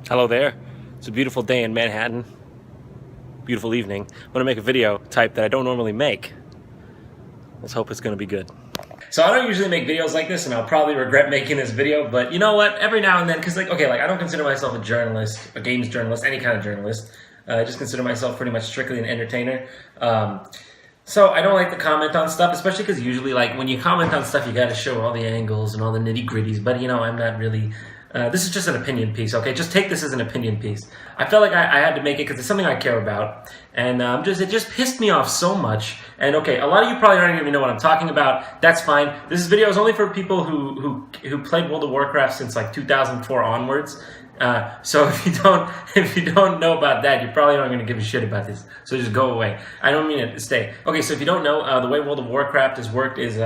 Hello there. It's a beautiful day in Manhattan. Beautiful evening. I'm gonna make a video type that I don't normally make. Let's hope it's gonna be good. So I don't usually make videos like this, and I'll probably regret making this video, but you know what? Every now and then, because I don't consider myself a journalist, a games journalist, any kind of journalist. I just consider myself pretty much strictly an entertainer. So I don't like to comment on stuff, especially because usually, like, when you comment on stuff, you gotta show all the angles and all the nitty-gritties, but, you know, I'm not really... this is just an opinion piece, okay? Just take this as an opinion piece. I felt like I had to make it because it's something I care about, and it just pissed me off so much. And okay, a lot of you probably aren't even know what I'm talking about. That's fine. This video is only for people who played World of Warcraft since like 2004 onwards. So if you don't know about that, you probably aren't going to give a shit about this. So just go away. I don't mean it to stay. Okay, so if you don't know, the way World of Warcraft has worked is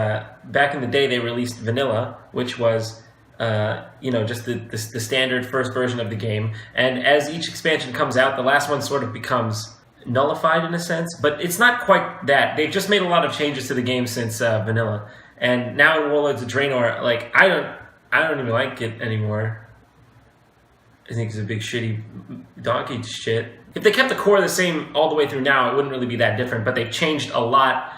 back in the day they released vanilla, which was just the standard first version of the game. And as each expansion comes out, the last one sort of becomes nullified in a sense, but it's not quite that. They've just made a lot of changes to the game since vanilla. And now in Warlords of Draenor, like I don't even like it anymore. I think it's a big shitty donkey shit. If they kept the core the same all the way through now, it wouldn't really be that different, but they've changed a lot,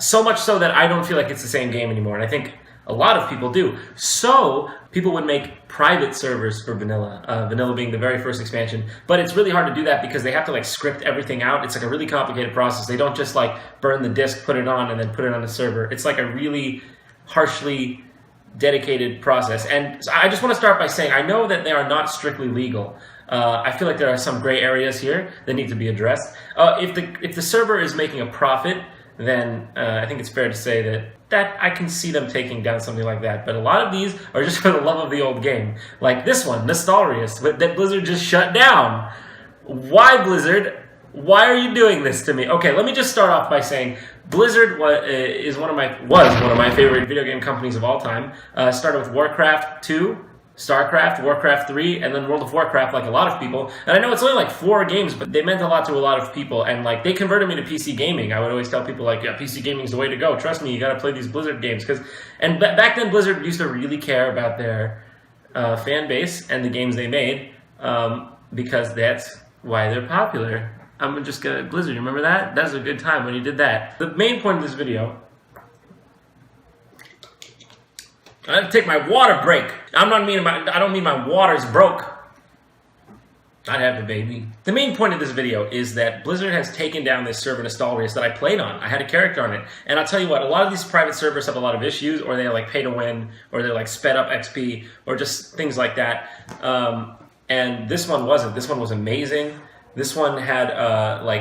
so much so that I don't feel like it's the same game anymore, and I think a lot of people do. So people would make private servers for vanilla, vanilla being the very first expansion, but it's really hard to do that because they have to like script everything out. It's like a really complicated process. They don't just like burn the disk, put it on, and then put it on the server. It's like a really harshly dedicated process. And I just want to start by saying I know that they are not strictly legal. I feel like there are some gray areas here that need to be addressed. If the server is making a profit, then I think it's fair to say that I can see them taking down something like that. But a lot of these are just for the love of the old game. Like this one, Nostalrius, that Blizzard just shut down. Why, Blizzard? Why are you doing this to me? Okay, let me just start off by saying Blizzard was one of my favorite video game companies of all time. Started with Warcraft 2, StarCraft, Warcraft 3, and then World of Warcraft, like a lot of people. And I know it's only like 4 games, but they meant a lot to a lot of people. And like they converted me to PC gaming. I would always tell people like, yeah, PC gaming is the way to go. Trust me, you got to play these Blizzard games. And back then, Blizzard used to really care about their fan base and the games they made, because that's why they're popular. I'm just gonna Blizzard. You remember that? That was a good time when you did that. The main point of this video. I have to take my water break. I don't mean my water's broke. I'd have to, baby. The main point of this video is that Blizzard has taken down this server Nostalrius that I played on. I had a character on it. And I'll tell you what, a lot of these private servers have a lot of issues, or they're like pay to win, or they're like sped up XP, or just things like that. And this one wasn't. This one was amazing. This one had,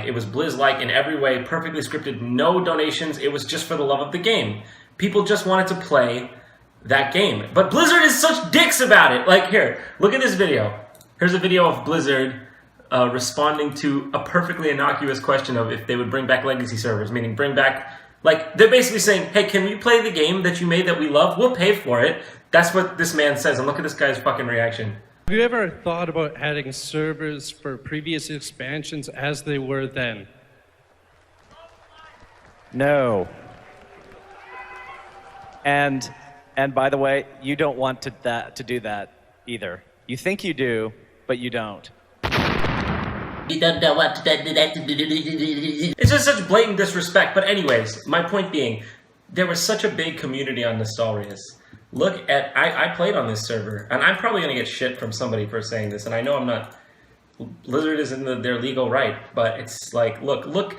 it was Blizz-like in every way, perfectly scripted, no donations. It was just for the love of the game. People just wanted to play that game. But Blizzard is such dicks about it. Like, here, look at this video. Here's a video of Blizzard responding to a perfectly innocuous question of if they would bring back legacy servers, meaning bring back, like, they're basically saying, hey, can you play the game that you made that we love? We'll pay for it. That's what this man says, and look at this guy's fucking reaction. Have you ever thought about adding servers for previous expansions as they were then? No. And by the way, you don't want to do that either. You think you do, but you don't. You don't know what to do. It's just such blatant disrespect. But anyways, my point being, there was such a big community on Nostalrius. Look at, I played on this server, and I'm probably going to get shit from somebody for saying this, and I know I'm not, Blizzard is in their legal right, but it's like, look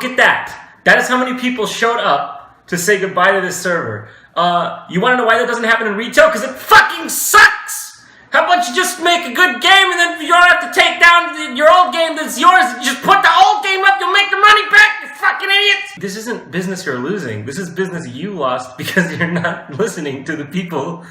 at that. That is how many people showed up to say goodbye to this server. You want to know why that doesn't happen in retail? Because it fucking sucks! How about you just make a good game and then you don't have to take down your old game that's yours, you just put the old game up, you'll make the money back, you fucking idiots! This isn't business you're losing, this is business you lost because you're not listening to the people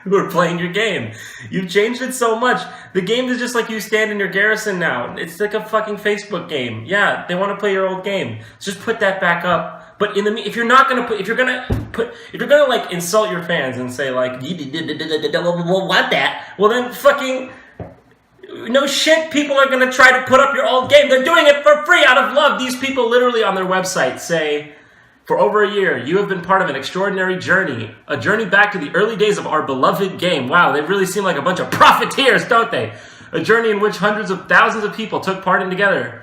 who are playing your game. You've changed it so much. The game is just like you stand in your garrison now. It's like a fucking Facebook game. Yeah, they want to play your old game. So just put that back up. But if you're gonna like insult your fans and say like, what that? Well then fucking, no shit, people are gonna try to put up your old game. They're doing it for free out of love. These people literally on their website say, For over a year, you have been part of an extraordinary journey, a journey back to the early days of our beloved game. Wow, they really seem like a bunch of profiteers, don't they? A journey in which hundreds of thousands of people took part in together.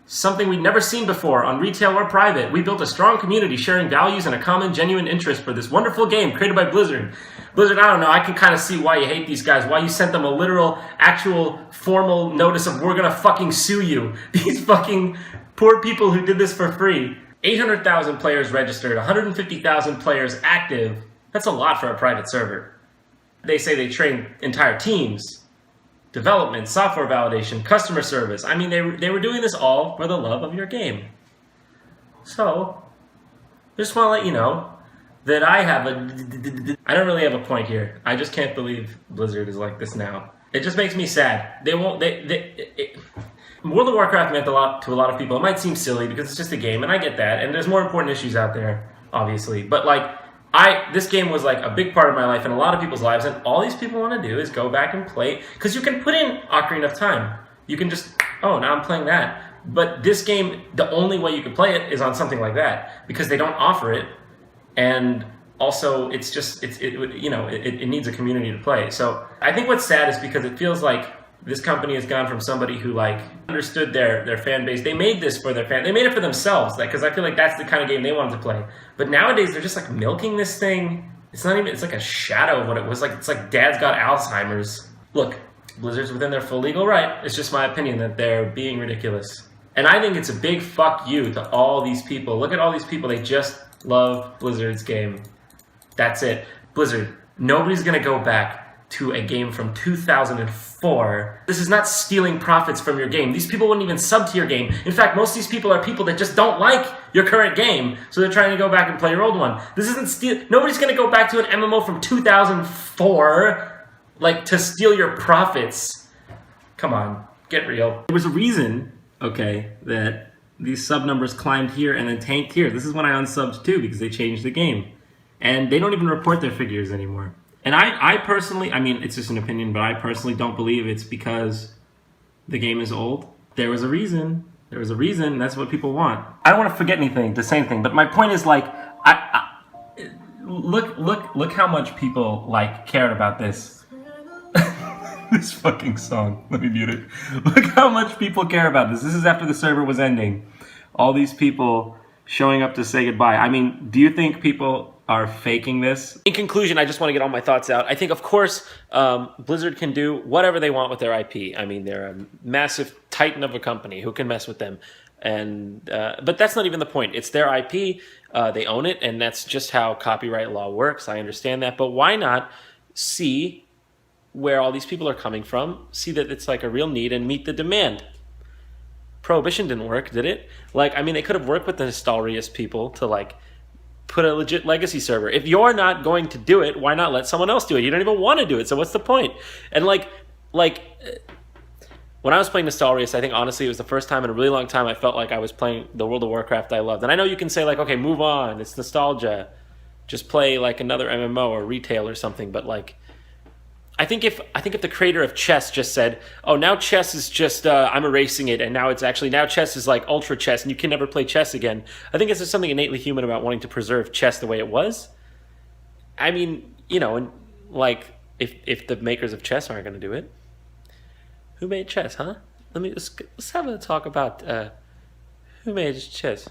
Something we'd never seen before on retail or private. We built a strong community sharing values and a common genuine interest for this wonderful game created by Blizzard. Blizzard, I don't know, I can kind of see why you hate these guys, why you sent them a literal, actual, formal notice of we're gonna fucking sue you. These fucking poor people who did this for free. 800,000 players registered, 150,000 players active. That's a lot for a private server. They say they train entire teams. Development, software validation, customer service. I mean, they were doing this all for the love of your game. So, just want to let you know that I don't really have a point here. I just can't believe Blizzard is like this now. It just makes me sad. World of Warcraft meant a lot to a lot of people. It might seem silly because it's just a game, and I get that. And there's more important issues out there, obviously. But like, this game was like a big part of my life and a lot of people's lives, and all these people want to do is go back and play, because you can put in Ocarina of Time. You can just, oh, now I'm playing that. But this game, the only way you can play it is on something like that, because they don't offer it, and also it's just, it needs a community to play. So I think what's sad is because it feels like this company has gone from somebody who like understood their fan base. They made this for their fan. They made it for themselves, because I feel like that's the kind of game they wanted to play. But nowadays they're just like milking this thing. It's not even. It's like a shadow of what it was like. It's like Dad's got Alzheimer's. Look, Blizzard's within their full legal right. It's just my opinion that they're being ridiculous. And I think it's a big fuck you to all these people. Look at all these people. They just love Blizzard's game. That's it. Blizzard. Nobody's gonna go back to a game from 2004. This is not stealing profits from your game. These people wouldn't even sub to your game. In fact, most of these people are people that just don't like your current game, so they're trying to go back and play your old one. This isn't steal. Nobody's gonna go back to an MMO from 2004, like, to steal your profits. Come on, get real. There was a reason, okay, that these sub numbers climbed here and then tanked here. This is when I unsubbed too, because they changed the game. And they don't even report their figures anymore. And I personally, I mean, it's just an opinion, but I personally don't believe it's because the game is old. There was a reason. There was a reason. That's what people want. I don't want to forget anything to say anything, but my point is, like, look how much people like cared about this. This fucking song. Let me mute it. Look how much people care about this. This is after the server was ending. All these people showing up to say goodbye. I mean, do you think people are faking this? In conclusion, I just want to get all my thoughts out. I think, of course, Blizzard can do whatever they want with their IP. I mean, they're a massive titan of a company. Who can mess with them? And but that's not even the point. It's their IP. They own it, and that's just how copyright law works. I understand that. But why not see where all these people are coming from, see that it's like a real need, and meet the demand? Prohibition didn't work, did it? Like, I mean, they could have worked with the Nostalrius people to, like, put a legit legacy server. If you're not going to do it, why not let someone else do it? You don't even want to do it, so what's the point? And like when I was playing Nostalrius, I think honestly it was the first time in a really long time I felt like I was playing the World of Warcraft I loved. And I know you can say like, okay, move on, it's nostalgia, just play like another MMO or retail or something, but like, I think if the creator of chess just said, oh, now chess is just, I'm erasing it, and now chess is like ultra chess, and you can never play chess again. I think it's just something innately human about wanting to preserve chess the way it was. I mean, you know, and like, if the makers of chess aren't going to do it, who made chess, huh? Let's have a talk about who made chess.